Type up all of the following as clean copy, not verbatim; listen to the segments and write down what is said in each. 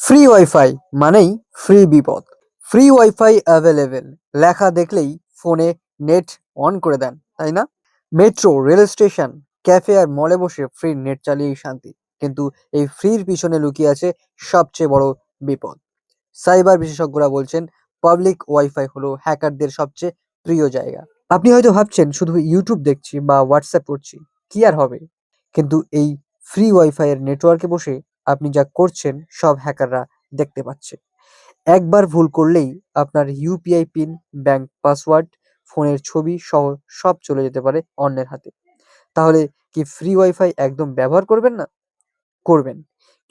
Free wifi মানেই free বিপদ। Free wifi available লেখা দেখলেই ফোনে নেট অন করে দেন, তাই না? মেট্রো, রেল স্টেশন, ক্যাফে আর মলে বসে ফ্রি নেট চালিয়েই শান্তি। কিন্তু এই ফ্রির পিছনে লুকিয়ে আছে সবচেয়ে বড় বিপদ। সাইবার বিশেষজ্ঞরা বলছেন পাবলিক ওয়াইফাই হলো হ্যাকারদের সবচেয়ে প্রিয় জায়গা। আপনি হয়তো ভাবছেন শুধু ইউটিউব দেখছি বা হোয়াটসঅ্যাপ করছি, কি আর হবে? কিন্তু এই ফ্রি ওয়াইফাই এর নেটওয়ার্কে বসে আপনি যা করছেন সব হ্যাকাররা দেখতে পাচ্ছে। একবার ভুল করলেই আপনার ইউপিআই পিন, ব্যাংক পাসওয়ার্ড, ফোনের ছবি সহ সব চলে যেতে পারে অন্যের হাতে। তাহলে কি ফ্রি ওয়াইফাই একদম ব্যবহার করবেন না? করবেন।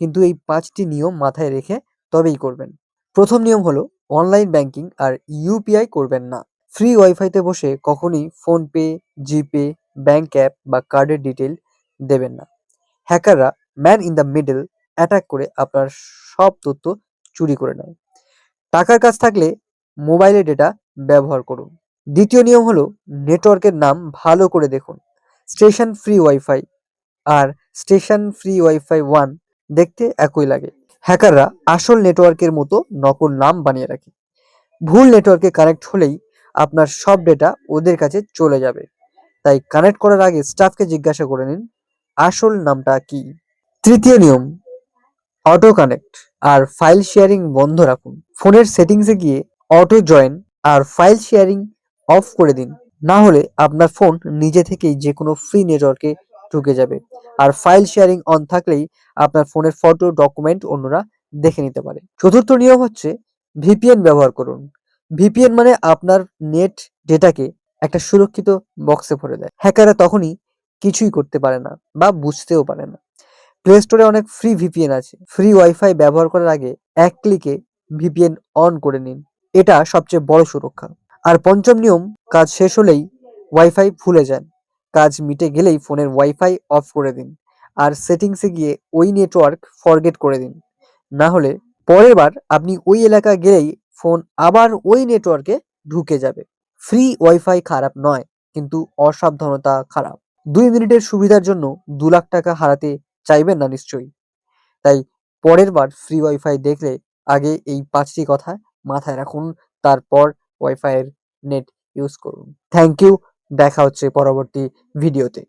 কিন্তু এই ৫ টি নিয়ম মাথায় রেখে তবেই করবেন। ১ম নিয়ম হলো অনলাইন ব্যাংকিং আর ইউপিআই করবেন না। ফ্রি ওয়াইফাইতে বসে কখনই ফোনপে, জিপে, ব্যাংক অ্যাপ বা কার্ডের ডিটেইল দেবেন না। হ্যাকাররা man in the middle attack করে আপনার সব তথ্য চুরি করে নেয়। টাকার কাজ থাকলে মোবাইলে ডেটা ব্যবহার করুন। ২য় নিয়ম হলো নেটওয়ার্কের নাম ভালো করে দেখুন। স্টেশন ফ্রি ওয়াইফাই আর স্টেশন ফ্রি ওয়াইফাই 1 দেখতে একই লাগে। হ্যাকাররা আসল নেটওয়ার্কের মতো নকল নাম বানিয়ে রাখে। ভুল নেটওয়ার্কে কানেক্ট হলেই আপনার সব ডেটা ওদের কাছে চলে যাবে। তাই কানেক্ট করার আগে স্টাফকে জিজ্ঞাসা করে নিন আসল নামটা কি। ৩য় নিয়ম অটো কানেক্ট আর ফাইল শেয়ারিং বন্ধ রাখুন। ফোনের সেটিংসে গিয়ে অটো জয়েন আর ফাইল শেয়ারিং অফ করে দিন। না হলে আপনার ফোন নিজে থেকেই যে কোনো ফ্রি নেটওয়ার্কে ঢুকে যাবে। আর ফাইল শেয়ারিং অন থাকলেই আপনার ফোনের ফটো, ডকুমেন্ট অন্যরা দেখে নিতে পারে। ৪র্থ নিয়ম হচ্ছে ভিপিএন ব্যবহার করুন। ভিপিএন মানে আপনার নেট ডেটাকে একটা সুরক্ষিত বক্সে ভরে দেয়। হ্যাকাররা তখনই কিছুই করতে পারে না বা বুঝতেও পারে না। প্লে স্টোরে অনেক ফ্রি ভিপিএন আছে। ফ্রি ওয়াইফাই ব্যবহার করার আগে এক ক্লিকে ভিপিএন অন করে নিন। এটা সবচেয়ে বড় সুরক্ষা। আর ৫ম নিয়ম কাজ শেষ হলেই ওয়াইফাই ভুলে যান। কাজ মিটে গেলেই ফোনের ওয়াইফাই অফ করে দিন। আর সেটিংসে গিয়ে ওই নেটওয়ার্ক ফরগেট করে দিন। না হলে পরের বার আপনি ওই এলাকায় গেলেই ফোন আবার ওই নেটওয়ার্কে ঢুকে যাবে। ফ্রি ওয়াইফাই খারাপ নয়, কিন্তু অসাবধানতা খারাপ। ২ মিনিটের সুবিধার জন্য ২,০০,০০০ টাকা হারাতে চাইবেন না নিশ্চয়ই। তাই পরের বার ফ্রি ওয়াইফাই দেখলে আগে এই ৫ টি কথা মাথায় রাখুন। তারপর ওয়াইফাই এর নেট ইউজ করুন। Thank you. দেখা হচ্ছে পরবর্তী ভিডিওতে।